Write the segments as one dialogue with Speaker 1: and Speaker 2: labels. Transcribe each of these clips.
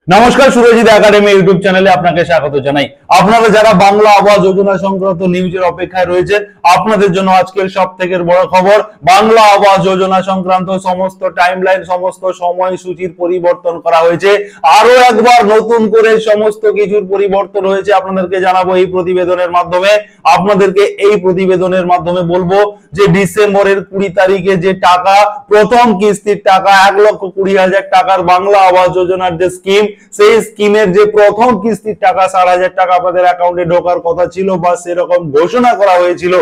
Speaker 1: নমস্কার, Surajit academy YouTube চ্যানেলে আপনাকে স্বাগত জানাই। আপনারা যারা বাংলা আবাস যোজনা সংক্রান্ত নিউজের অপেক্ষায় রয়েছেন, আপনাদের জন্য আজকের সবথেকে বড় খবর, বাংলা আবাস যোজনা সংক্রান্ত সমস্ত টাইমলাইন, সমস্ত সময়সূচির পরিবর্তন করা হয়েছে। আরো একবার নতুন করে সমস্ত কিছুর পরিবর্তন হয়েছে, আপনাদেরকে জানাবো এই প্রতিবেদনের মাধ্যমে। আপনাদেরকে এই প্রতিবেদনের মাধ্যমে বলবো যে ডিসেম্বরের 20 তারিখে যে টাকা, প্রথম কিস্তির টাকা 1,20,000 টাকার বাংলা আবাস যোজনার যে স্কিম, সেই স্কিমের যে প্রথম কিস্তির টাকা 60,000 টাকা আপনাদের অ্যাকাউন্টে ঢোকার কথা ছিল বা সেরকম ঘোষণা করা হয়েছিল,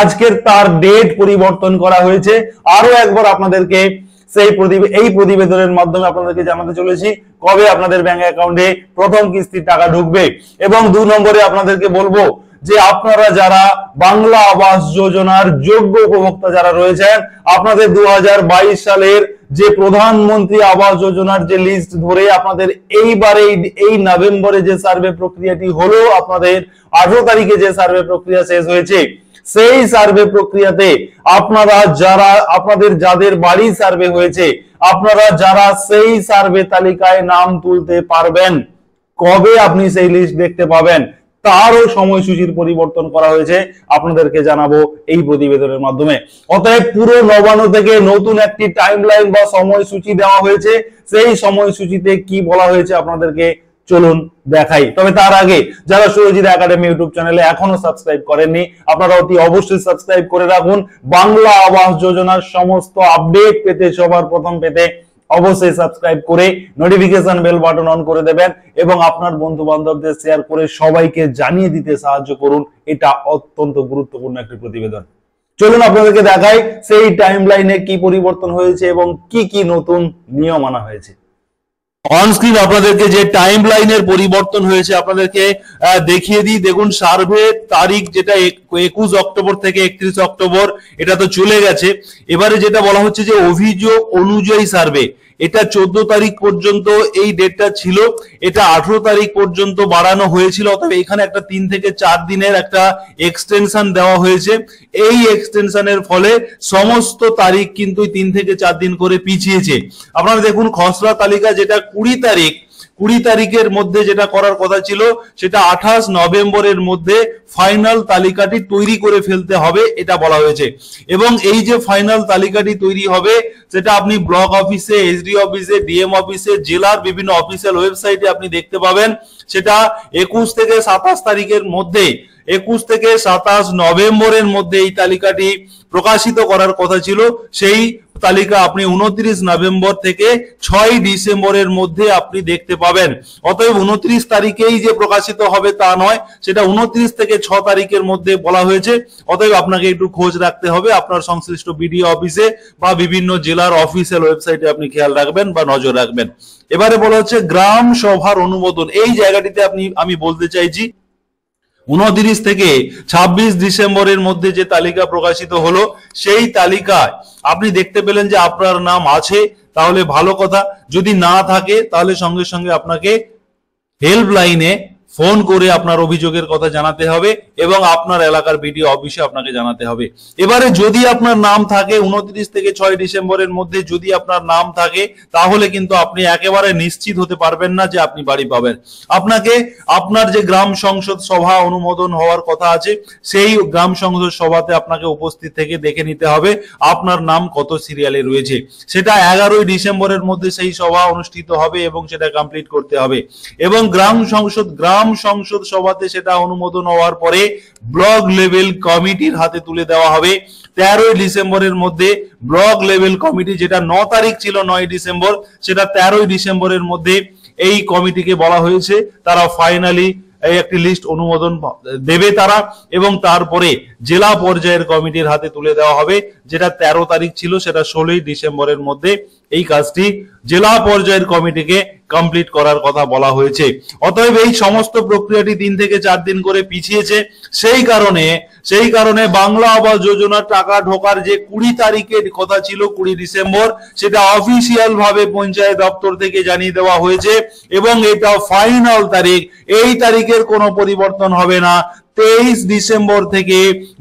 Speaker 1: আজকের তার ডেট পরিবর্তন করা হয়েছে। আরো একবার আপনাদেরকে এই প্রতিবেদনের মাধ্যমে আপনাদেরকে জানাতে চলেছি কবে আপনাদের ব্যাংক অ্যাকাউন্টে প্রথম কিস্তির টাকা ঢুকবে। এবং 2 নম্বরে আপনাদেরকে বলবো যে আপনারা যারা বাংলা আবাস যোজনার যোগ্য উপভোক্তা যারা রয়েছেন, আপনাদের 2022 সালের যে প্রধানমন্ত্রী আবাস যোজনার যে লিস্ট ধরে আপনাদের এইবারে এই নভেম্বরে যে সার্ভে প্রক্রিয়াটি হলো, আপনাদের 18 তারিখে যে সার্ভে প্রক্রিয়া শেষ হয়েছে, সেই সার্ভে প্রক্রিয়াতে আপনাদের যাদের বাড়ি সার্ভে হয়েছে, আপনারা যারা সেই সার্ভে তালিকায় নাম তুলতে পারবেন, কবে আপনি সেই লিস্ট দেখতে পাবেন তারও সময়সূচির পরিবর্তন করা হয়েছে, আপনাদেরকে জানাবো এই প্রতিবেদনের মাধ্যমে। অতএব পুরো নবান্ন থেকে নতুন একটি টাইমলাইন বা সময়সূচি দেওয়া হয়েছে। সেই সময়সূচিতে কি বলা হয়েছে আপনাদেরকে চলুন দেখাই। তবে তার আগে যারা সুরজিৎ একাডেমি ইউটিউব চ্যানেলে এখনো সাবস্ক্রাইব করেননি, আপনারা অতি অবশ্যই সাবস্ক্রাইব করে রাখুন। বাংলা আবাস যোজনার সমস্ত আপডেট পেতে, সবার প্রথম পেতে অবশ্যই সাবস্ক্রাইব করে নোটিফিকেশন বেল বাটন অন করে দেবেন এবং আপনার বন্ধু বান্ধবদের শেয়ার করে সবাইকে জানিয়ে দিতে সাহায্য করুন। এটা অত্যন্ত গুরুত্বপূর্ণ একটি প্রতিবেদন। চলুন আপনাদেরকে দেখাই সেই টাইমলাইনে কি পরিবর্তন হয়েছে এবং কি কি নতুন নিয়ম আনা হয়েছে। অন স্ক্রিন আপনাদেরকে যে টাইমলাইনের পরিবর্তন হয়েছে আপনাদেরকে দেখিয়ে দিই। দেখুন, সার্ভে তারিখ যেটা 21 অক্টোবর থেকে 31 অক্টোবর, এটা তো চলে গেছে। এবারে যেটা বলা হচ্ছে যে অভিযোগ অনুযায়ী সার্ভে, এটা 14 তারিখ পর্যন্ত এই ডেটটা ছিল, এটা 18 তারিখ পর্যন্ত বাড়ানো হয়েছিল। অতএব এখানে একটা 3 থেকে 4 দিনের একটা এক্সটেনশন দেওয়া হয়েছে। এই এক্সটেনশনের ফলে সমস্ত তারিখ কিন্তু 3 থেকে 4 দিন করে পিছিয়েছে। আপনারা দেখুন, খসড়া তালিকা যেটা 20 তারিখের মধ্যে যেটা করার কথা ছিল, সেটা 28 নভেম্বরের মধ্যে ফাইনাল তালিকাটি তৈরি করে ফেলতে হবে, এটা বলা হয়েছে। এবং এই যে ফাইনাল তালিকাটি তৈরি হবে, সেটা আপনি ব্লক অফিসে, এসডি অফিসে, ডিএম অফিসে, জেলার বিভিন্ন অফিসিয়াল ওয়েবসাইটে আপনি দেখতে পাবেন। সেটা 21 থেকে 27 তারিখের মধ্যে, 21 থেকে 27 নভেম্বরের মধ্যে এই তালিকাটি প্রকাশিত করার কথা ছিল। সেই তালিকা আপনি 29 নভেম্বর থেকে 6 ডিসেম্বরের মধ্যে আপনি দেখতে পাবেন। অতএব 29 তারিখেই যে প্রকাশিত হবে তা নয়, সেটা 29 থেকে 6 তারিখের মধ্যে বলা হয়েছে। অতএব আপনাকে একটু খোঁজ রাখতে হবে আপনার সংশ্লিষ্ট বিডিও অফিসে বা বিভিন্ন জেলার অফিসিয়াল ওয়েবসাইটে আপনি খেয়াল রাখবেন বা নজর রাখবেন। এবারে বলা হচ্ছে গ্রাম সভার অনুমোদন। এই জায়গাটিতে আমি বলতে চাইছি, 29 থেকে 26 ডিসেম্বরের মধ্যে যে তালিকা প্রকাশিত হলো, সেই তালিকায় আপনি দেখতে পেলেন যে আপনার নাম আছে, তাহলে ভালো কথা। যদি না থাকে তাহলে সঙ্গে সঙ্গে আপনাকে হেল্পলাইনে ফোন করে আপনার অভিযোগের কথা জানাতে হবে এবং আপনার এলাকার বিডিও অফিসে আপনাকে জানাতে হবে। এবারে যদি আপনার নাম থাকে 29 থেকে 6 ডিসেম্বরের মধ্যে যদি আপনার নাম থাকে, তাহলে কিন্তু আপনি একেবারে নিশ্চিত হতে পারবেন না যে আপনি বাড়ি পাবেন। আপনাকে আপনার যে গ্রাম সংসদ সভা অনুমোদন হওয়ার কথা আছে, সেই গ্রাম সংসদ সভাতে আপনাকে উপস্থিত থেকে দেখে নিতে হবে আপনার নাম কত সিরিয়ালে রয়েছে। সেটা 11 ডিসেম্বরের মধ্যে সেই সভা অনুষ্ঠিত হবে এবং সেটা কমপ্লিট করতে হবে। এবং গ্রাম সংসদ সভাতে সেটা অনুমোদন হওয়ার পরে ব্লক লেভেল কমিটির হাতে তুলে দেওয়া হবে। 13 ডিসেম্বরের মধ্যে ব্লক লেভেল কমিটি, যেটা 9 তারিখ ছিল 9 ডিসেম্বর, সেটা 13 ডিসেম্বরের মধ্যে এই কমিটিকে বলা হয়েছে তারা ফাইনালি এই একটি লিস্ট অনুমোদন দেবে তারা, এবং তারপরে জেলা পর্যায়ের কমিটির হাতে তুলে দেওয়া হবে। যেটা 13 তারিখ ছিল, সেটা 16 ডিসেম্বরের মধ্যে এই কাজটি জেলা পর্যায়ের কমিটিকে কমপ্লিট করার কথা বলা হয়েছে। অতএব এই সমস্ত প্রক্রিয়াটি 3 থেকে 4 দিন করে পিছিয়েছে। সেই কারণে বাংলা আবাস যোজনার টাকা ঢোকার যে 20 তারিখের কথা ছিল, 20 ডিসেম্বর, সেটা অফিসিয়াল ভাবে পঞ্চায়েত দপ্তর থেকে জানিয়ে দেওয়া হয়েছে এবং এটা ফাইনাল তারিখ। এই তারিখের কোনো পরিবর্তন হবে না। 23 ডিসেম্বর থেকে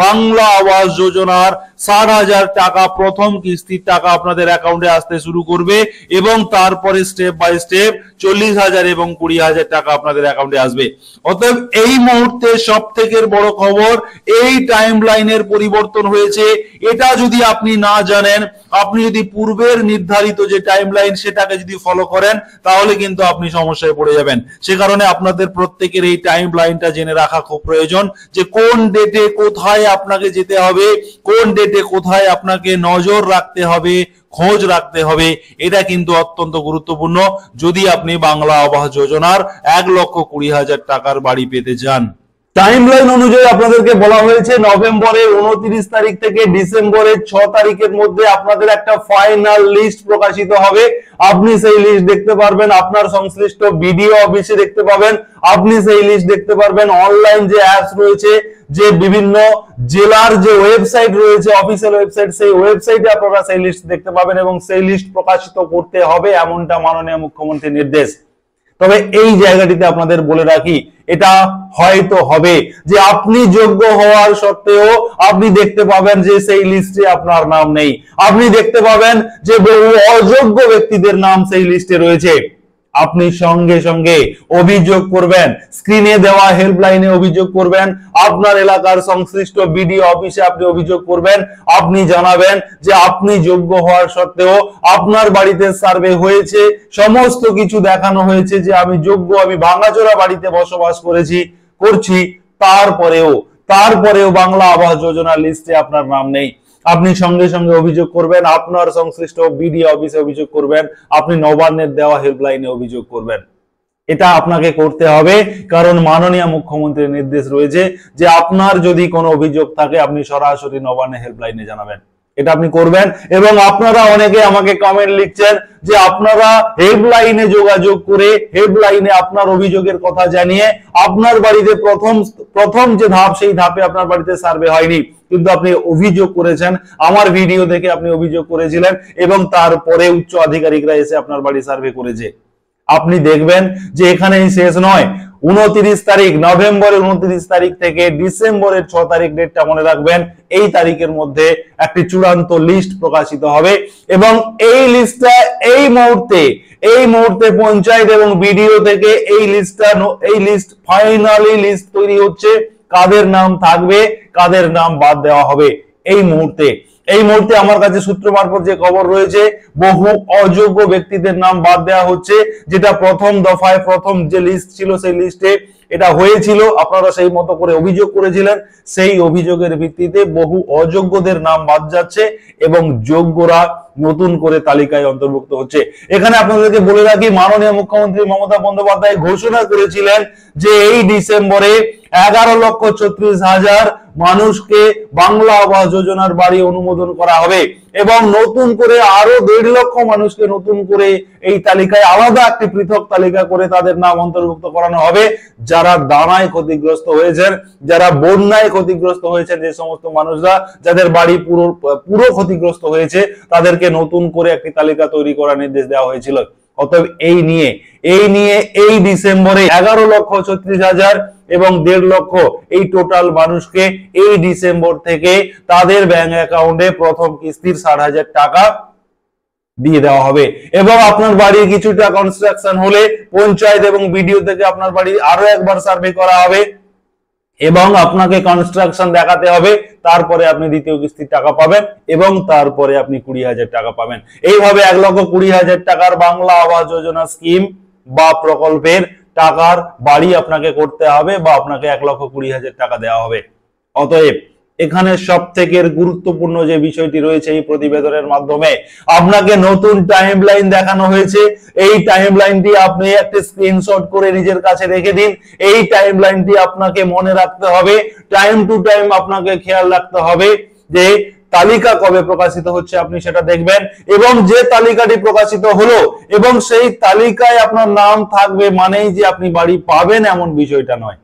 Speaker 1: বাংলা আবাস যোজনার 60,000 টাকা প্রথম কিস্তির টাকা আপনাদের অ্যাকাউন্টে আসতে শুরু করবে এবং তারপরে স্টেপ বাই স্টেপ 40,000 এবং 20,000 টাকা আপনাদের অ্যাকাউন্টে আসবে। অতএব এই মুহূর্তে সব থেকে বড় খবর, এই টাইম লাইনের পরিবর্তন হয়েছে। এটা যদি আপনি না জানেন, আপনি যদি পূর্বের নির্ধারিত যে টাইম লাইন সেটাকে যদি ফলো করেন, তাহলে কিন্তু আপনি সমস্যায় পড়ে যাবেন। সে কারণে আপনাদের প্রত্যেকের এই টাইম লাইনটা জেনে রাখা খুব প্রয়োজন, যে কোন ডেটে কোথায় আপনাকে যেতে হবে, কোন ডেটে কোথায় আপনাকে নজর রাখতে হবে, খোঁজ রাখতে হবে। এটা কিন্তু অত্যন্ত গুরুত্বপূর্ণ যদি আপনি বাংলা আবাস যোজনার 1,20,000 টাকার বাড়ি পেতে চান। টাইমলাইন অনুযায়ী আপনাদেরকে বলা হয়েছে নভেম্বরের 29 তারিখ থেকে ডিসেম্বরের 6 তারিখের মধ্যে আপনাদের একটা ফাইনাল লিস্ট প্রকাশিত হবে। আপনি সেই লিস্ট দেখতে পারবেন আপনার সংশ্লিষ্ট বিডিও অফিসে দেখতে পাবেন। আপনি সেই লিস্ট দেখতে পারবেন অনলাইন যে অ্যাপস রয়েছে, যে বিভিন্ন জেলার যে ওয়েবসাইট রয়েছে, অফিসিয়াল ওয়েবসাইট, সেই ওয়েবসাইটে আপনারা সেই লিস্ট দেখতে পাবেন এবং সেই লিস্ট প্রকাশিত করতে হবে, এমনটা মাননীয় মুখ্যমন্ত্রীর নির্দেশ। তবে এই জায়গাটিতে আপনাদের বলে রাখি, এটা হয়তো হবে যে আপনি যোগ্য হওয়ার সত্ত্বেও আপনি দেখতে পাবেন যে সেই লিস্টে আপনার নাম নেই। আপনি দেখতে পাবেন যে বহু অযোগ্য ব্যক্তিদের নাম সেই লিস্টে রয়েছে। আপনি সঙ্গে সঙ্গে অভিযোগ করবেন, স্ক্রিনে দেওয়া হেল্পলাইনে অভিযোগ করবেন, আপনার এলাকার সংশ্লিষ্ট বিডিও অফিসে আপনি অভিযোগ করবেন। আপনি জানাবেন যে আপনি যোগ্য হওয়ার সত্ত্বেও আপনার বাড়িতে সার্ভে হয়েছে, সমস্ত কিছু দেখানো হয়েছে যে আমি যোগ্য, আমি ভাঙাচোরা বাড়িতে বসবাস করছি, তারপরেও বাংলা আবাস যোজনার লিস্টে আপনার নাম নেই। আপনি সঙ্গে সঙ্গে অভিযোগ করবেন, আপনার সংশ্লিষ্ট বিডিও অফিসে অভিযোগ করবেন, আপনি নবান্নের দেওয়া হেল্পলাইনে অভিযোগ করবেন। এটা আপনাকে করতে হবে, কারণ মাননীয় মুখ্যমন্ত্রীর নির্দেশ রয়েছে যে আপনার যদি কোনো অভিযোগ থাকে আপনি সরাসরি নবান্নের হেল্পলাইনে জানাবেন। এটা আপনি করবেন। এবং আপনারা অনেকে আমাকে কমেন্ট লিখছেন যে আপনারা হেল্পলাইনে যোগাযোগ করে হেল্পলাইনে আপনার অভিযোগের কথা জানিয়ে আপনার বাড়িতে প্রথম যে ধাপ, সেই ধাপে আপনার বাড়িতে সার্ভে হয়নি, কিন্তু আপনি অভিযোগ করেছেন, আমার ভিডিও দেখে আপনি অভিযোগ করেছিলেন এবং তারপরে উচ্চ আধিকারিকরা এসে আপনার বাড়ি সার্ভে করেছে। আপনি দেখবেন যে এখানেই শেষ নয়। 29 তারিখ, নভেম্বরের 29 তারিখ থেকে ডিসেম্বরের 6 তারিখ, ডেটটা মনে রাখবেন, এই তারিখের মধ্যে একটি চূড়ান্ত লিস্ট প্রকাশিত হবে এবং এই লিস্টটা এই মুহূর্তে পঞ্চায়েত এবং বিডিও থেকে এই লিস্ট ফাইনালি লিস্ট তৈরি হচ্ছে। কাদের নাম থাকবে, কাদের নাম বাদ দেওয়া হবে এই মুহূর্তে আমার কাছে সূত্র মারফত যে খবর রয়েছে, বহু অযোগ্য ব্যক্তিদের নাম বাদ দেওয়া হচ্ছে, যেটা প্রথম দফায় প্রথম যে লিস্ট ছিল সেই লিস্টে এটা হয়েছিল। আপনারা সেই মতো করে অভিযোগ করেছিলেন, সেই অভিযোগের ভিত্তিতে বহু অযোগ্যদের নাম বাদ যাচ্ছে এবং যোগ্যরা নতুন করে তালিকায় অন্তর্ভুক্ত হচ্ছে। এখানে আপনাদেরকে বলে রাখি, মাননীয় মুখ্যমন্ত্রী মমতা বন্দ্যোপাধ্যায় ঘোষণা করেছিলেন যে এই ডিসেম্বরে 11,36,000 মানুষকে বাংলা আবাস যোজনার বাড়ি অনুমোদন করা হবে এবং নতুন করে আরো 1.5 লক্ষ মানুষকে নতুন করে এই তালিকায় আলাদা একটি পৃথক তালিকা করে তাদের নাম অন্তর্ভুক্ত করানো হবে। যারা দানায় ক্ষতিগ্রস্ত হয়েছেন, যারা বন্যায় ক্ষতিগ্রস্ত হয়েছেন, যে সমস্ত মানুষরা যাদের বাড়ি পুরো ক্ষতিগ্রস্ত হয়েছে, তাদেরকে নতুন করে একটি তালিকা তৈরি করার নির্দেশ দেওয়া হয়েছিল। অতএব এই নিয়ে এই ডিসেম্বরে 11,36,000 এবং 1.5 লক্ষ এই টোটাল মানুষকে এই ডিসেম্বর থেকে তাদের ব্যাংক অ্যাকাউন্টে প্রথম কিস্তির 60,000 টাকা দিয়ে দেওয়া হবে এবং আপনার বাড়ির কিছুটা কনস্ট্রাকশন হলে পঞ্চায়েত এবং বিডিও থেকে আপনার বাড়ি আরো একবার সার্ভে করা হবে এবং আপনাকে কনস্ট্রাকশন দেখাতে হবে। তারপরে আপনি দ্বিতীয় কিস্তির টাকা পাবেন এবং তারপরে আপনি 20,000 টাকা পাবেন। এইভাবে 1,20,000 টাকার বাংলা আবাস যোজনা স্কিম বা প্রকল্পের টাকার বাড়ি আপনাকে করতে হবে বা আপনাকে 1,20,000 টাকা দেওয়া হবে। অতএব এখানে সব থেকে গুরুত্বপূর্ণ যে বিষয়টি রয়েছে, এই প্রতিবেদনের মাধ্যমে আপনাকে নতুন টাইমলাইন দেখানো হয়েছে। এই টাইমলাইনটি আপনি একটা স্ক্রিনশট করে নিজের কাছে রেখে দিন। এই টাইমলাইনটি আপনাকে মনে রাখতে হবে, টাইম টু টাইম আপনাকে খেয়াল রাখতে হবে যে তালিকা কবে প্রকাশিত হচ্ছে আপনি সেটা দেখবেন এবং যে তালিকাটি প্রকাশিত হলো এবং সেই তালিকায় আপনার নাম থাকবে মানেই যে আপনি বাড়ি পাবেন এমন বিষয়টা নয়।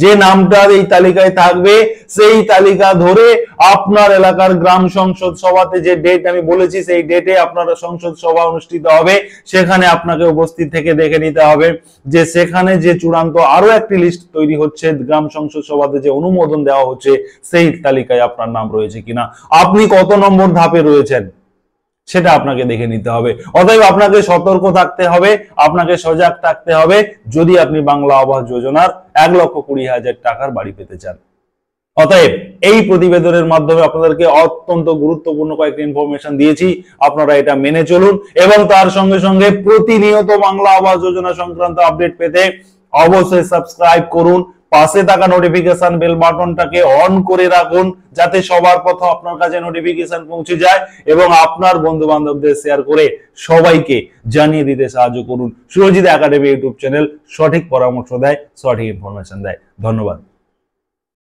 Speaker 1: যে নামটা এই তালিকায় থাকবে সেই তালিকা ধরে আপনার এলাকার গ্রাম সংসদ সভাতে যে ডেট আমি বলেছি সেই ডেটে আপনার সংসদ সভা অনুষ্ঠিত হবে, সেখানে আপনাকে উপস্থিত থেকে দেখে নিতে হবে যে সেখানে যে চূড়ান্ত আরো একটি লিস্ট তৈরি হচ্ছে, গ্রাম সংসদ সভাতে যে অনুমোদন দেওয়া হচ্ছে সেই তালিকায় আপনার নাম রয়েছে কিনা, আপনি কত নম্বর ধাপে রয়েছেন সেটা আপনাকে দেখে নিতে হবে। অতএব আপনাকে সতর্ক থাকতে হবে, আপনাকে সজাগ থাকতে হবে যদি আপনি বাংলা আবাস যোজনার 1,20,000 টাকার বাড়ি পেতে চান। অতএব এই প্রতিবেদনের মাধ্যমে আপনাদেরকে অত্যন্ত গুরুত্বপূর্ণ কয়েকটি ইনফরমেশন দিয়েছি, আপনারা এটা মেনে চলুন এবং তার সঙ্গে সঙ্গে প্রতিনিয়ত বাংলা আবাস যোজনা সংক্রান্ত আপডেট পেতে অবশ্যই সাবস্ক্রাইব করুন, পাশে থাকা নোটিফিকেশন বেল বাটনটাকে অন করে রাখুন যাতে সবার প্রথম আপনার কাছে নোটিফিকেশন পৌঁছে যায় এবং আপনার বন্ধু বান্ধবদের শেয়ার করে সবাইকে জানিয়ে দিতে সাহায্য করুন। সুরজিৎ একাডেমি ইউটিউব চ্যানেল সঠিক পরামর্শ দেয়, সঠিক ইনফরমেশন দেয়। ধন্যবাদ।